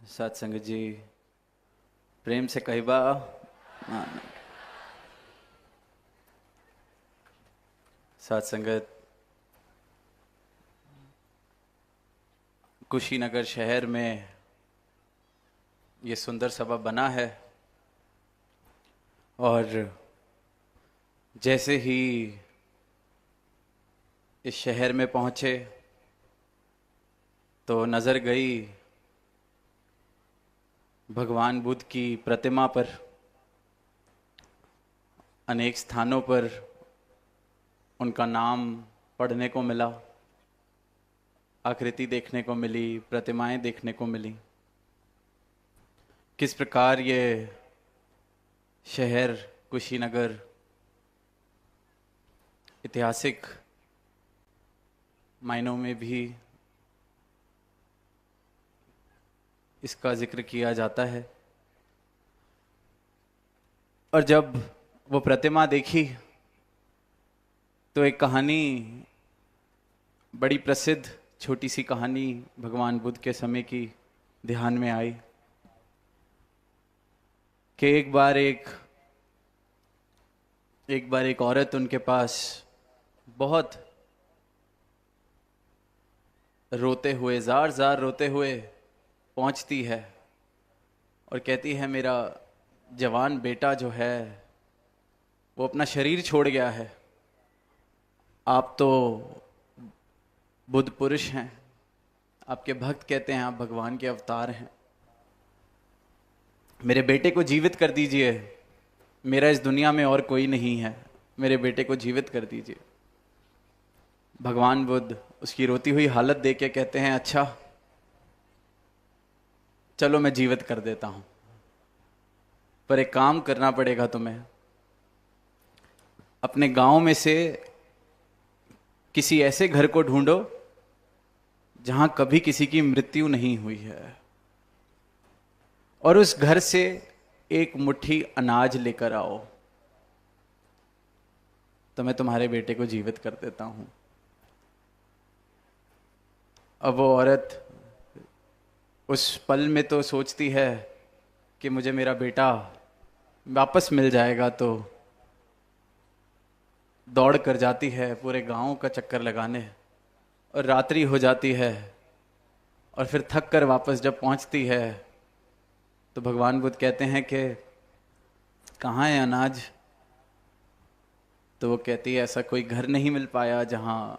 साथ संगत जी प्रेम से कहिबा। साथ संगत कुशीनगर शहर में ये सुंदर सभा बना है और जैसे ही इस शहर में पहुंचे तो नज़र गई भगवान बुद्ध की प्रतिमा पर। अनेक स्थानों पर उनका नाम पढ़ने को मिला, आकृति देखने को मिली, प्रतिमाएं देखने को मिली। किस प्रकार ये शहर कुशीनगर ऐतिहासिक मायनों में भी इसका जिक्र किया जाता है। और जब वो प्रतिमा देखी तो एक कहानी, बड़ी प्रसिद्ध छोटी सी कहानी भगवान बुद्ध के समय की ध्यान में आई कि एक बार एक औरत उनके पास बहुत रोते हुए, जार जार रोते हुए पहुंचती है और कहती है, मेरा जवान बेटा जो है वो अपना शरीर छोड़ गया है। आप तो बुद्ध पुरुष हैं, आपके भक्त कहते हैं आप भगवान के अवतार हैं, मेरे बेटे को जीवित कर दीजिए, मेरा इस दुनिया में और कोई नहीं है, मेरे बेटे को जीवित कर दीजिए। भगवान बुद्ध उसकी रोती हुई हालत देख के कहते हैं, अच्छा चलो मैं जीवित कर देता हूं, पर एक काम करना पड़ेगा तुम्हें। अपने गांव में से किसी ऐसे घर को ढूंढो जहां कभी किसी की मृत्यु नहीं हुई है और उस घर से एक मुट्ठी अनाज लेकर आओ, तो मैं तुम्हारे बेटे को जीवित कर देता हूं। अब वो औरत उस पल में तो सोचती है कि मुझे मेरा बेटा वापस मिल जाएगा, तो दौड़ कर जाती है पूरे गांव का चक्कर लगाने और रात्रि हो जाती है और फिर थक कर वापस जब पहुंचती है तो भगवान बुद्ध कहते हैं कि कहाँ है अनाज। तो वो कहती है, ऐसा कोई घर नहीं मिल पाया जहां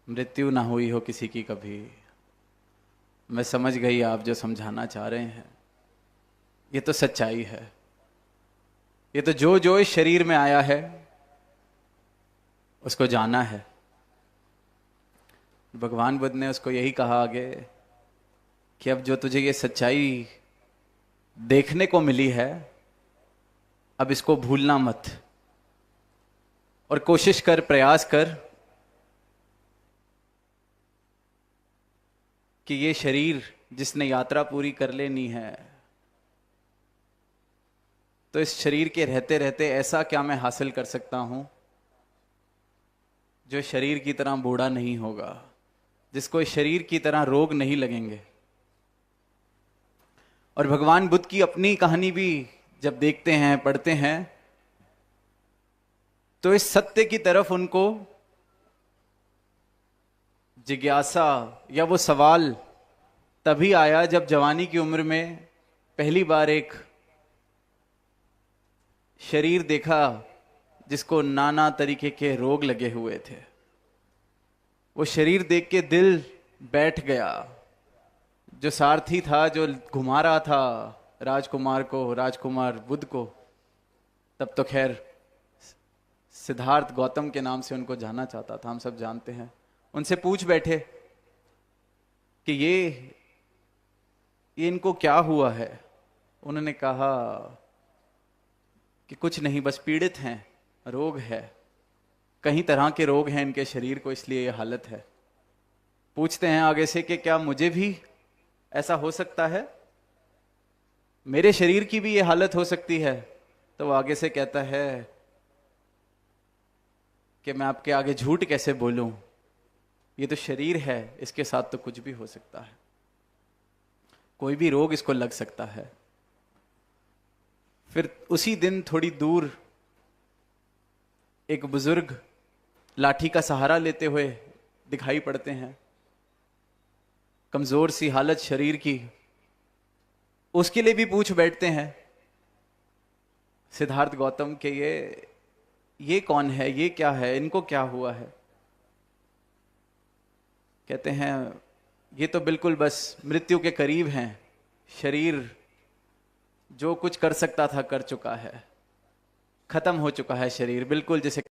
मृत्यु ना हुई हो किसी की कभी। मैं समझ गई आप जो समझाना चाह रहे हैं, ये तो सच्चाई है। ये तो जो जो इस शरीर में आया है उसको जाना है। भगवान बुद्ध ने उसको यही कहा आगे कि अब जो तुझे ये सच्चाई देखने को मिली है, अब इसको भूलना मत और कोशिश कर, प्रयास कर कि ये शरीर जिसने यात्रा पूरी कर लेनी है, तो इस शरीर के रहते रहते ऐसा क्या मैं हासिल कर सकता हूं जो शरीर की तरह बूढ़ा नहीं होगा, जिसको इस शरीर की तरह रोग नहीं लगेंगे। और भगवान बुद्ध की अपनी कहानी भी जब देखते हैं, पढ़ते हैं, तो इस सत्य की तरफ उनको जिज्ञासा या वो सवाल तभी आया जब जवानी की उम्र में पहली बार एक शरीर देखा जिसको नाना तरीके के रोग लगे हुए थे। वो शरीर देख के दिल बैठ गया। जो सारथी था, जो घुमा रहा था राजकुमार को, राजकुमार बुद्ध को, तब तो खैर सिद्धार्थ गौतम के नाम से उनको जाना चाहता था, हम सब जानते हैं। उनसे पूछ बैठे कि ये इनको क्या हुआ है। उन्होंने कहा कि कुछ नहीं, बस पीड़ित हैं, रोग है, कई तरह के रोग हैं इनके शरीर को, इसलिए ये हालत है। पूछते हैं आगे से कि क्या मुझे भी ऐसा हो सकता है, मेरे शरीर की भी ये हालत हो सकती है? तो वो आगे से कहता है कि मैं आपके आगे झूठ कैसे बोलूं, ये तो शरीर है, इसके साथ तो कुछ भी हो सकता है। कोई भी रोग इसको लग सकता है। फिर उसी दिन थोड़ी दूर एक बुजुर्ग लाठी का सहारा लेते हुए दिखाई पड़ते हैं, कमजोर सी हालत शरीर की। उसके लिए भी पूछ बैठते हैं सिद्धार्थ गौतम के ये कौन है, ये क्या है, इनको क्या हुआ है। कहते हैं ये तो बिल्कुल बस मृत्यु के करीब हैं, शरीर जो कुछ कर सकता था कर चुका है, खत्म हो चुका है शरीर, बिल्कुल जैसे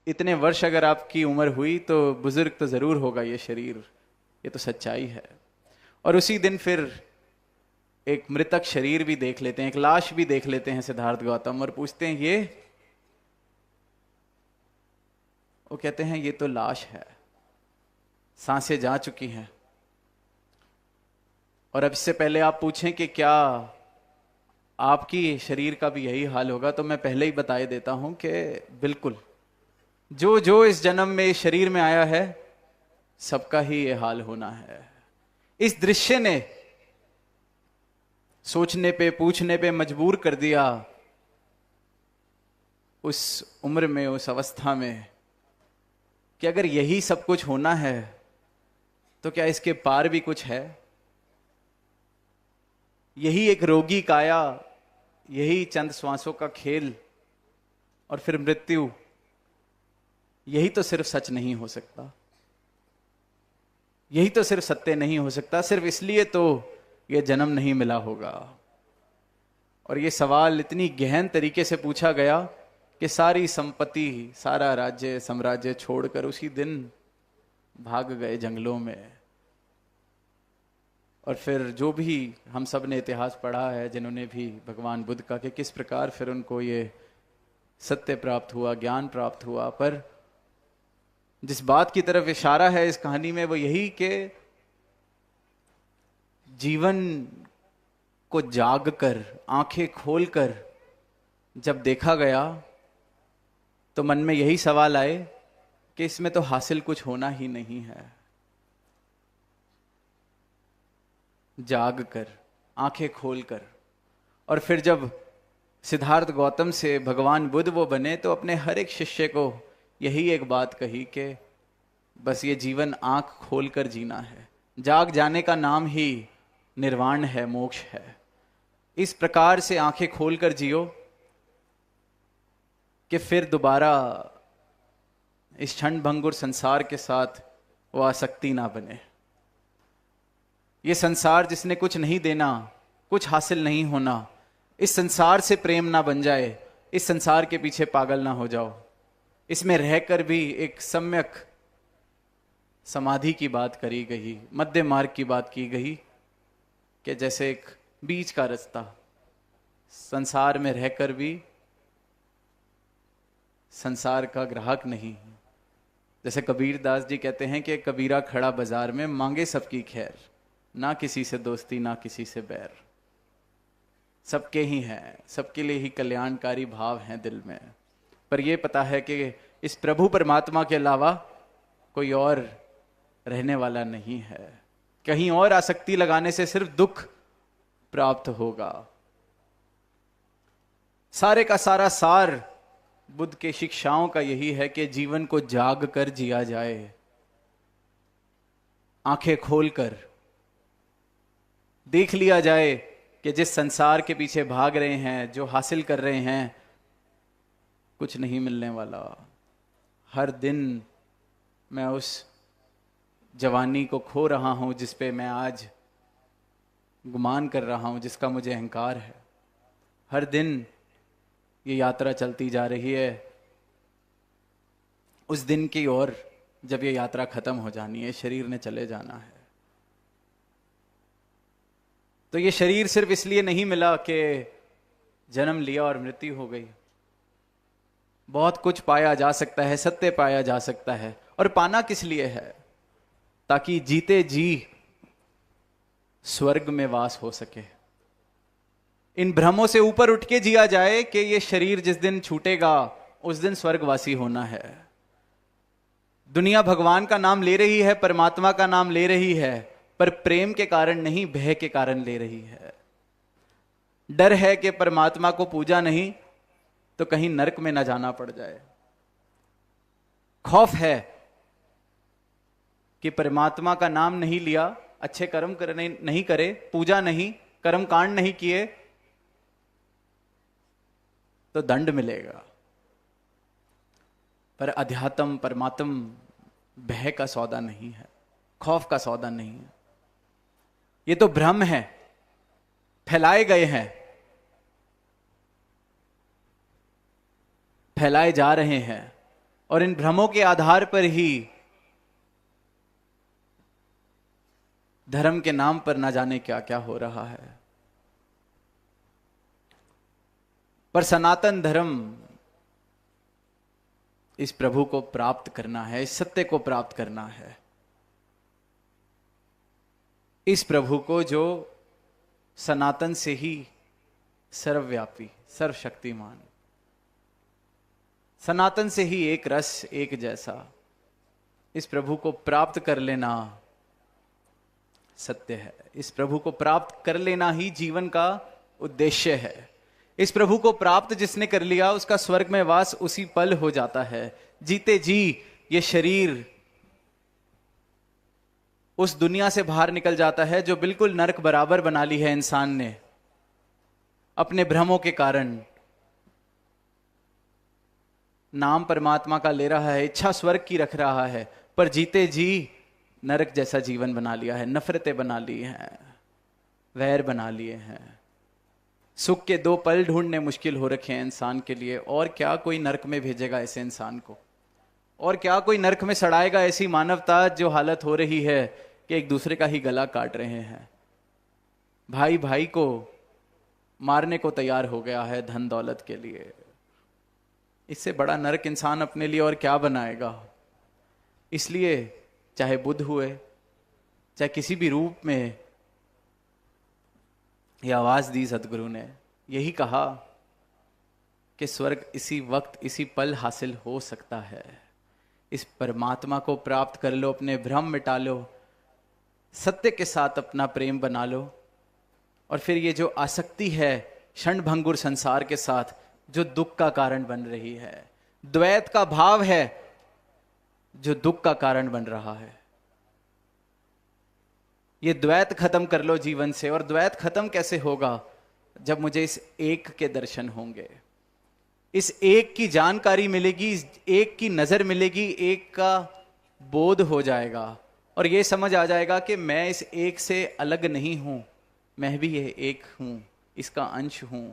इतने वर्ष अगर आपकी उम्र हुई तो बुजुर्ग तो जरूर होगा ये शरीर, ये तो सच्चाई है। और उसी दिन फिर एक मृतक शरीर भी देख लेते हैं, एक लाश भी देख लेते हैं सिद्धार्थ गौतम, और पूछते हैं ये, वो कहते हैं ये तो लाश है, सांसें जा चुकी हैं। और अब इससे पहले आप पूछें कि क्या आपकी शरीर का भी यही हाल होगा, तो मैं पहले ही बता देता हूं कि बिल्कुल जो जो इस जन्म में इस शरीर में आया है सबका ही ये हाल होना है। इस दृश्य ने सोचने पे पूछने पे मजबूर कर दिया उस उम्र में, उस अवस्था में, कि अगर यही सब कुछ होना है तो क्या इसके पार भी कुछ है। यही एक रोगी काया, यही चंद श्वासों का खेल और फिर मृत्यु, यही तो सिर्फ सच नहीं हो सकता, यही तो सिर्फ सत्य नहीं हो सकता, सिर्फ इसलिए तो यह जन्म नहीं मिला होगा। और यह सवाल इतनी गहन तरीके से पूछा गया कि सारी संपत्ति, सारा राज्य साम्राज्य छोड़कर उसी दिन भाग गए जंगलों में। और फिर जो भी हम सब ने इतिहास पढ़ा है, जिन्होंने भी भगवान बुद्ध का, कि किस प्रकार फिर उनको ये सत्य प्राप्त हुआ, ज्ञान प्राप्त हुआ। पर जिस बात की तरफ इशारा है इस कहानी में वो यही कि जीवन को जागकर, आंखें खोलकर जब देखा गया तो मन में यही सवाल आए कि इसमें तो हासिल कुछ होना ही नहीं है। जागकर, आंखें खोलकर। और फिर जब सिद्धार्थ गौतम से भगवान बुद्ध वो बने तो अपने हर एक शिष्य को यही एक बात कही कि बस ये जीवन आंख खोलकर जीना है, जाग जाने का नाम ही निर्वाण है, मोक्ष है। इस प्रकार से आंखें खोलकर जियो कि फिर दोबारा इस क्षण भंगुर संसार के साथ वो आसक्ति ना बने। ये संसार जिसने कुछ नहीं देना, कुछ हासिल नहीं होना, इस संसार से प्रेम ना बन जाए, इस संसार के पीछे पागल ना हो जाओ। इसमें रहकर भी एक सम्यक समाधि की बात करी गई, मध्य मार्ग की बात की गई कि जैसे एक बीच का रास्ता, संसार में रहकर भी संसार का ग्राहक नहीं। जैसे कबीर दास जी कहते हैं कि कबीरा खड़ा बाजार में, मांगे सबकी खैर, ना किसी से दोस्ती ना किसी से बैर। सबके ही हैं, सबके लिए ही कल्याणकारी भाव हैं दिल में। पर यह पता है कि इस प्रभु परमात्मा के अलावा कोई और रहने वाला नहीं है। कहीं और आसक्ति लगाने से सिर्फ दुख प्राप्त होगा। सारे का सारा सार बुद्ध के शिक्षाओं का यही है कि जीवन को जाग कर जिया जाए, आंखें खोलकर देख लिया जाए कि जिस संसार के पीछे भाग रहे हैं, जो हासिल कर रहे हैं, कुछ नहीं मिलने वाला। हर दिन मैं उस जवानी को खो रहा हूं जिस पे मैं आज गुमान कर रहा हूं, जिसका मुझे अहंकार है। हर दिन ये यात्रा चलती जा रही है उस दिन की ओर जब ये यात्रा खत्म हो जानी है, शरीर ने चले जाना है। तो ये शरीर सिर्फ इसलिए नहीं मिला कि जन्म लिया और मृत्यु हो गई। बहुत कुछ पाया जा सकता है, सत्य पाया जा सकता है। और पाना किस लिए है? ताकि जीते जी स्वर्ग में वास हो सके। इन भ्रमों से ऊपर उठ के जिया जाए कि ये शरीर जिस दिन छूटेगा उस दिन स्वर्गवासी होना है। दुनिया भगवान का नाम ले रही है, परमात्मा का नाम ले रही है, पर प्रेम के कारण नहीं, भय के कारण ले रही है। डर है कि परमात्मा को पूजा नहीं तो कहीं नरक में ना जाना पड़ जाए। खौफ है कि परमात्मा का नाम नहीं लिया, अच्छे कर्म करने नहीं करे, पूजा नहीं, कर्म कांड नहीं किए तो दंड मिलेगा। पर अध्यात्म परमात्म भय का सौदा नहीं है, खौफ का सौदा नहीं है। ये तो भ्रम है, फैलाए गए हैं, फैलाए जा रहे हैं, और इन भ्रमों के आधार पर ही धर्म के नाम पर ना जाने क्या क्या हो रहा है। पर सनातन धर्म इस प्रभु को प्राप्त करना है, इस सत्य को प्राप्त करना है, इस प्रभु को जो सनातन से ही सर्वव्यापी, सर्वशक्तिमान, सनातन से ही एक रस एक जैसा, इस प्रभु को प्राप्त कर लेना सत्य है। इस प्रभु को प्राप्त कर लेना ही जीवन का उद्देश्य है। इस प्रभु को प्राप्त जिसने कर लिया उसका स्वर्ग में वास उसी पल हो जाता है। जीते जी ये शरीर उस दुनिया से बाहर निकल जाता है जो बिल्कुल नरक बराबर बना ली है इंसान ने अपने भ्रमों के कारण। नाम परमात्मा का ले रहा है, इच्छा स्वर्ग की रख रहा है, पर जीते जी नरक जैसा जीवन बना लिया है। नफरतें बना ली हैं, वैर बना लिए हैं, सुख के दो पल ढूंढने मुश्किल हो रखे हैं इंसान के लिए। और क्या कोई नरक में भेजेगा ऐसे इंसान को? और क्या कोई नरक में सड़ाएगा ऐसी मानवता जो हालत हो रही है कि एक दूसरे का ही गला काट रहे हैं, भाई भाई को मारने को तैयार हो गया है धन दौलत के लिए। इससे बड़ा नरक इंसान अपने लिए और क्या बनाएगा? इसलिए चाहे बुद्ध हुए, चाहे किसी भी रूप में यह आवाज दी सदगुरु ने, यही कहा कि स्वर्ग इसी वक्त इसी पल हासिल हो सकता है। इस परमात्मा को प्राप्त कर लो, अपने भ्रम मिटा लो, सत्य के साथ अपना प्रेम बना लो, और फिर ये जो आसक्ति है क्षणभंगुर संसार के साथ जो दुख का कारण बन रही है, द्वैत का भाव है जो दुख का कारण बन रहा है, ये द्वैत खत्म कर लो जीवन से। और द्वैत खत्म कैसे होगा? जब मुझे इस एक के दर्शन होंगे, इस एक की जानकारी मिलेगी, इस एक की नजर मिलेगी, एक का बोध हो जाएगा और ये समझ आ जाएगा कि मैं इस एक से अलग नहीं हूं, मैं भी यह एक हूं, इसका अंश हूं।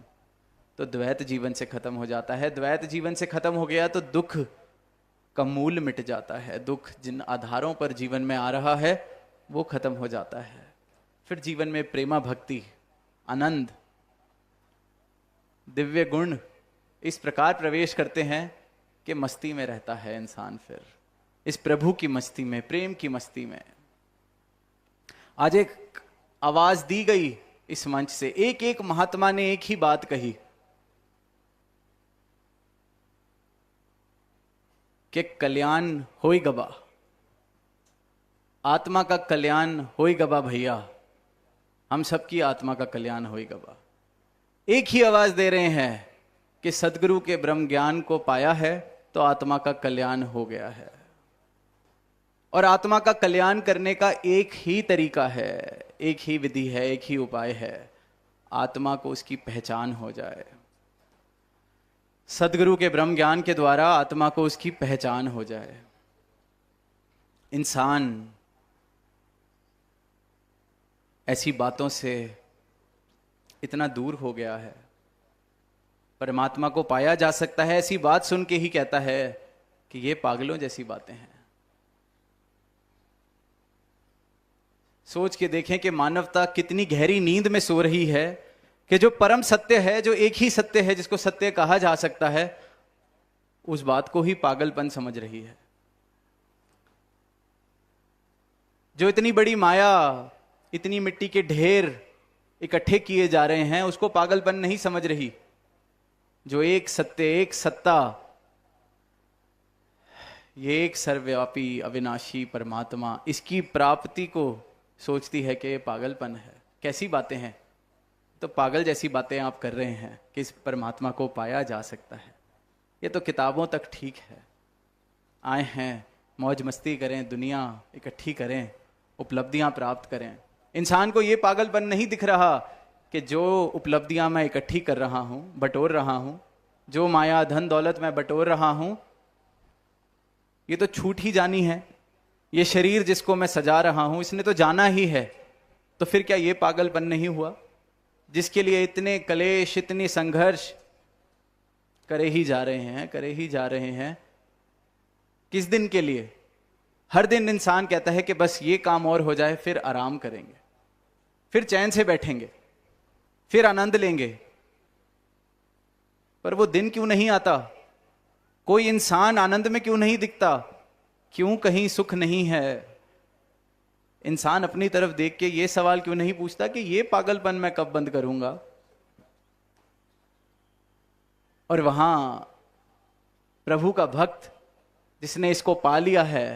तो द्वैत जीवन से खत्म हो जाता है। द्वैत जीवन से खत्म हो गया तो दुख का मूल मिट जाता है। दुख जिन आधारों पर जीवन में आ रहा है वो खत्म हो जाता है। फिर जीवन में प्रेमा भक्ति, आनंद, दिव्य गुण इस प्रकार प्रवेश करते हैं कि मस्ती में रहता है इंसान। फिर इस प्रभु की मस्ती में, प्रेम की मस्ती में। आज एक आवाज दी गई इस मंच से, एक एक महात्मा ने एक ही बात कही कि कल्याण होई गबा, आत्मा का कल्याण होई गबा भैया, हम सबकी आत्मा का कल्याण होई गबा। एक ही आवाज दे रहे हैं कि सदगुरु के ब्रह्म ज्ञान को पाया है तो आत्मा का कल्याण हो गया है। और आत्मा का कल्याण करने का एक ही तरीका है, एक ही विधि है, एक ही उपाय है, आत्मा को उसकी पहचान हो जाए। सदगुरु के ब्रह्म ज्ञान के द्वारा आत्मा को उसकी पहचान हो जाए। इंसान ऐसी बातों से इतना दूर हो गया है, परमात्मा को पाया जा सकता है ऐसी बात सुन के ही कहता है कि ये पागलों जैसी बातें हैं। सोच के देखें कि मानवता कितनी गहरी नींद में सो रही है कि जो परम सत्य है, जो एक ही सत्य है जिसको सत्य कहा जा सकता है, उस बात को ही पागलपन समझ रही है। जो इतनी बड़ी माया, इतनी मिट्टी के ढेर, इकट्ठे किए जा रहे हैं उसको पागलपन नहीं समझ रही। जो एक सत्य, एक सत्ता, ये एक सर्वव्यापी अविनाशी परमात्मा, इसकी प्राप्ति को सोचती है कि ये पागलपन है। कैसी बातें हैं, तो पागल जैसी बातें आप कर रहे हैं कि इस परमात्मा को पाया जा सकता है। ये तो किताबों तक ठीक है, आए हैं मौज मस्ती करें, दुनिया इकट्ठी करें, उपलब्धियां प्राप्त करें। इंसान को ये पागलपन नहीं दिख रहा कि जो उपलब्धियां मैं इकट्ठी कर रहा हूं, बटोर रहा हूं, जो माया धन दौलत मैं बटोर रहा हूं, ये तो छूट ही जानी है। ये शरीर जिसको मैं सजा रहा हूं इसने तो जाना ही है। तो फिर क्या ये पागलपन नहीं हुआ? जिसके लिए इतने कलेश, इतनी संघर्ष करे ही जा रहे हैं, करे ही जा रहे हैं, किस दिन के लिए? हर दिन इंसान कहता है कि बस ये काम और हो जाए, फिर आराम करेंगे, फिर चैन से बैठेंगे, फिर आनंद लेंगे। पर वो दिन क्यों नहीं आता? कोई इंसान आनंद में क्यों नहीं दिखता? क्यों कहीं सुख नहीं है? इंसान अपनी तरफ देख के ये सवाल क्यों नहीं पूछता कि ये पागलपन मैं कब बंद करूंगा? और वहां प्रभु का भक्त जिसने इसको पा लिया है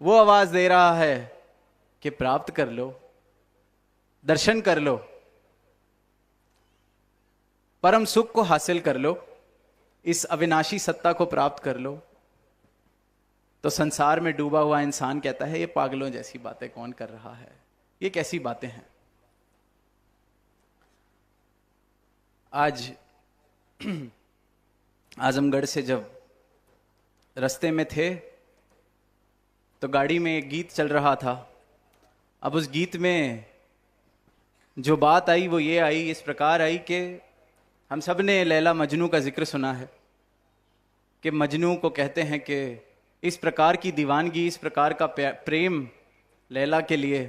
वो आवाज दे रहा है कि प्राप्त कर लो, दर्शन कर लो, परम सुख को हासिल कर लो, इस अविनाशी सत्ता को प्राप्त कर लो। तो संसार में डूबा हुआ इंसान कहता है ये पागलों जैसी बातें कौन कर रहा है, ये कैसी बातें हैं। आज आजमगढ़ से जब रास्ते में थे तो गाड़ी में एक गीत चल रहा था। अब उस गीत में जो बात आई वो ये आई, इस प्रकार आई कि हम सब ने लैला मजनू का जिक्र सुना है कि मजनू को कहते हैं कि इस प्रकार की दीवानगी, इस प्रकार का प्रेम लैला के लिए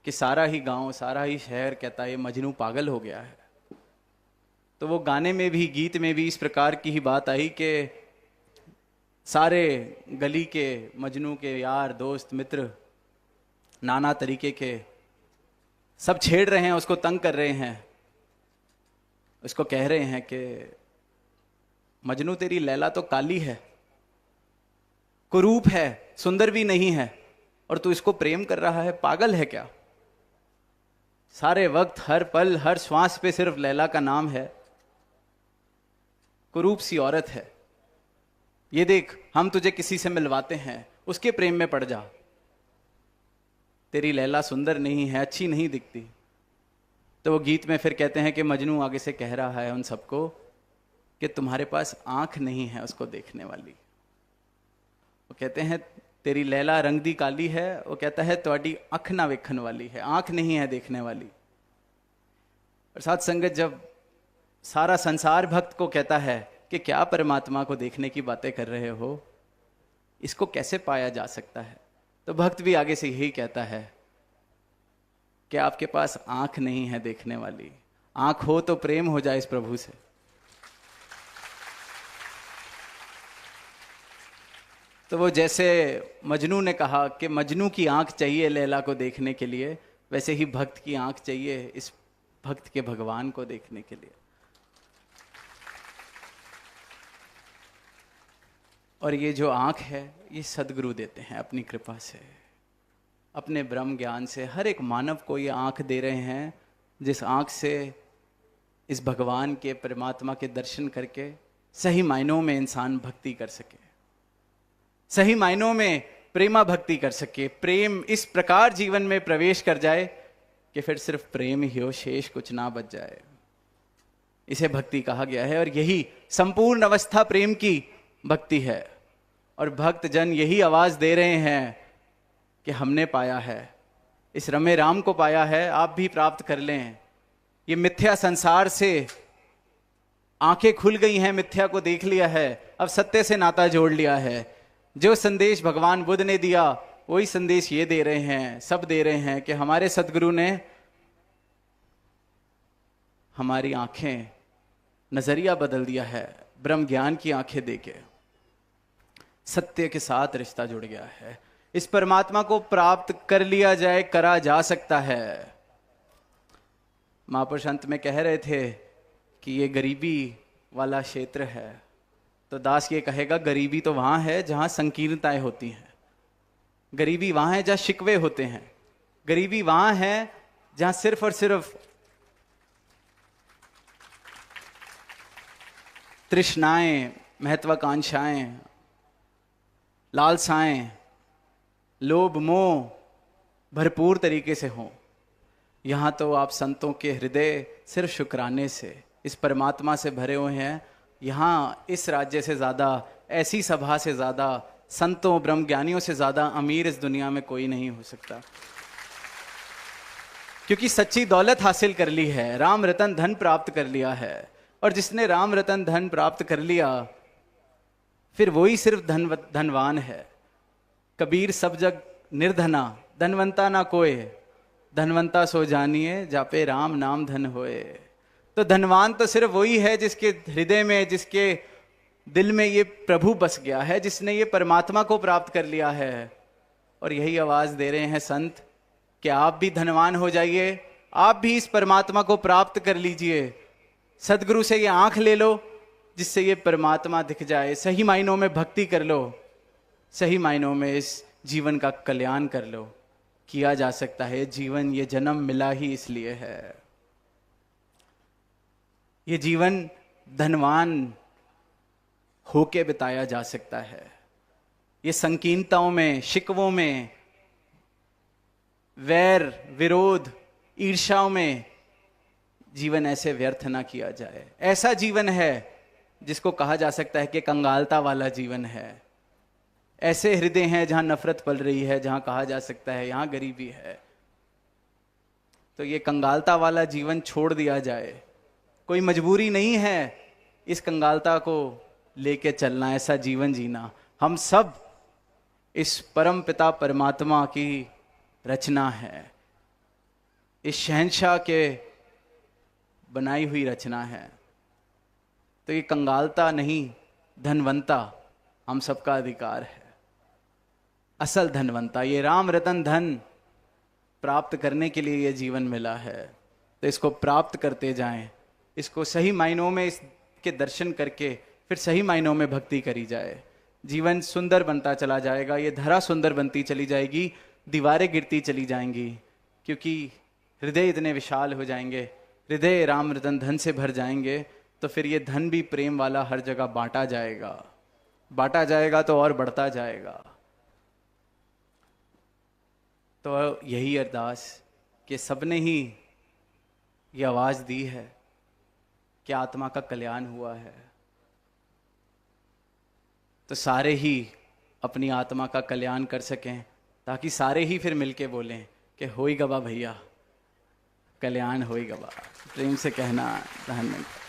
कि सारा ही गांव, सारा ही शहर कहता है ये मजनू पागल हो गया है। तो वो गाने में भी, गीत में भी इस प्रकार की ही बात आई कि सारे गली के मजनू के यार दोस्त मित्र नाना तरीके के सब छेड़ रहे हैं, उसको तंग कर रहे हैं, उसको कह रहे हैं कि मजनू तेरी लैला तो काली है, कुरूप है, सुंदर भी नहीं है, और तू इसको प्रेम कर रहा है, पागल है क्या? सारे वक्त, हर पल, हर श्वास पे सिर्फ लैला का नाम है, कुरूप सी औरत है। ये देख, हम तुझे किसी से मिलवाते हैं, उसके प्रेम में पड़ जा, तेरी लैला सुंदर नहीं है, अच्छी नहीं दिखती। तो वो गीत में फिर कहते हैं कि मजनू आगे से कह रहा है उन सबको कि तुम्हारे पास आंख नहीं है उसको देखने वाली। वो कहते हैं तेरी लैला रंग दी काली है, वो कहता है तुम्हारी अख ना वेखन वाली है, आंख नहीं है देखने वाली। और साथ संगत, जब सारा संसार भक्त को कहता है कि क्या परमात्मा को देखने की बातें कर रहे हो, इसको कैसे पाया जा सकता है, तो भक्त भी आगे से यही कहता है कि आपके पास आंख नहीं है देखने वाली, आंख हो तो प्रेम हो जाए इस प्रभु से। तो वो जैसे मजनू ने कहा कि मजनू की आंख चाहिए लैला को देखने के लिए, वैसे ही भक्त की आंख चाहिए इस भक्त के भगवान को देखने के लिए। और ये जो आंख है ये सदगुरु देते हैं अपनी कृपा से, अपने ब्रह्म ज्ञान से। हर एक मानव को ये आंख दे रहे हैं जिस आंख से इस भगवान के, परमात्मा के दर्शन करके सही मायनों में इंसान भक्ति कर सके, सही मायनों में प्रेमा भक्ति कर सके, प्रेम इस प्रकार जीवन में प्रवेश कर जाए कि फिर सिर्फ प्रेम ही हो, शेष कुछ ना बच जाए। इसे भक्ति कहा गया है और यही संपूर्ण अवस्था प्रेम की भक्ति है। और भक्त जन यही आवाज दे रहे हैं कि हमने पाया है, इस रमे राम को पाया है, आप भी प्राप्त कर लें। ये मिथ्या संसार से आंखें खुल गई हैं, मिथ्या को देख लिया है, अब सत्य से नाता जोड़ लिया है। जो संदेश भगवान बुद्ध ने दिया वही संदेश ये दे रहे हैं, सब दे रहे हैं कि हमारे सदगुरु ने हमारी आंखें, नजरिया बदल दिया है, ब्रह्म ज्ञान की आंखें देके सत्य के साथ रिश्ता जुड़ गया है। इस परमात्मा को प्राप्त कर लिया जाए, करा जा सकता है। महापुरुष अंत में कह रहे थे कि ये गरीबी वाला क्षेत्र है, तो दास ये कहेगा गरीबी तो वहाँ है जहाँ संकीर्णताएं होती हैं, गरीबी वहाँ है जहाँ शिकवे होते हैं, गरीबी वहाँ है जहाँ सिर्फ और सिर्फ तृष्णाएं, महत्वाकांक्षाएं, लालसाएं, लोभ मोह भरपूर तरीके से हों। यहाँ तो आप संतों के हृदय सिर्फ शुक्राने से इस परमात्मा से भरे हुए हैं। यहाँ इस राज्य से ज़्यादा, ऐसी सभा से ज़्यादा, संतों ब्रह्मज्ञानियों से ज़्यादा अमीर इस दुनिया में कोई नहीं हो सकता, क्योंकि सच्ची दौलत हासिल कर ली है, राम रतन धन प्राप्त कर लिया है। और जिसने राम रतन धन प्राप्त कर लिया फिर वही सिर्फ धनवान है। कबीर सब जग निर्धना, धनवंता ना कोय, धनवंता सो जानिए जापे राम नाम धन होए। तो धनवान तो सिर्फ वही है जिसके हृदय में, जिसके दिल में ये प्रभु बस गया है, जिसने ये परमात्मा को प्राप्त कर लिया है। और यही आवाज दे रहे हैं संत कि आप भी धनवान हो जाइए, आप भी इस परमात्मा को प्राप्त कर लीजिए। सदगुरु से ये आंख ले लो जिससे ये परमात्मा दिख जाए, सही मायनों में भक्ति कर लो, सही मायनों में इस जीवन का कल्याण कर लो। किया जा सकता है। जीवन, ये जन्म मिला ही इसलिए है। ये जीवन धनवान होके बिताया जा सकता है। ये संकीर्णताओं में, शिकवों में, वैर विरोध ईर्ष्याओं में जीवन ऐसे व्यर्थ ना किया जाए। ऐसा जीवन है जिसको कहा जा सकता है कि कंगालता वाला जीवन है। ऐसे हृदय हैं जहां नफरत पल रही है, जहां कहा जा सकता है यहां गरीबी है। तो ये कंगालता वाला जीवन छोड़ दिया जाए। कोई मजबूरी नहीं है इस कंगालता को लेके चलना, ऐसा जीवन जीना। हम सब इस परम पिता परमात्मा की रचना है, इस शहंशाह के बनाई हुई रचना है। तो ये कंगालता नहीं, धनवंता हम सबका अधिकार है। असल धनवंता, ये राम रतन धन प्राप्त करने के लिए ये जीवन मिला है। तो इसको प्राप्त करते जाएं, इसको सही मायनों में इसके दर्शन करके फिर सही मायनों में भक्ति करी जाए। जीवन सुंदर बनता चला जाएगा, ये धरा सुंदर बनती चली जाएगी, दीवारें गिरती चली जाएंगी, क्योंकि हृदय इतने विशाल हो जाएंगे, हृदय राम रतन धन से भर जाएंगे। तो फिर ये धन भी प्रेम वाला हर जगह बांटा जाएगा, बांटा जाएगा तो और बढ़ता जाएगा। तो यही अरदास कि सबने ही ये आवाज दी है कि आत्मा का कल्याण हुआ है, तो सारे ही अपनी आत्मा का कल्याण कर सकें, ताकि सारे ही फिर मिलके बोलें कि होई गवा भैया, कल्याण होई गवा। प्रेम से कहना धन्यवाद।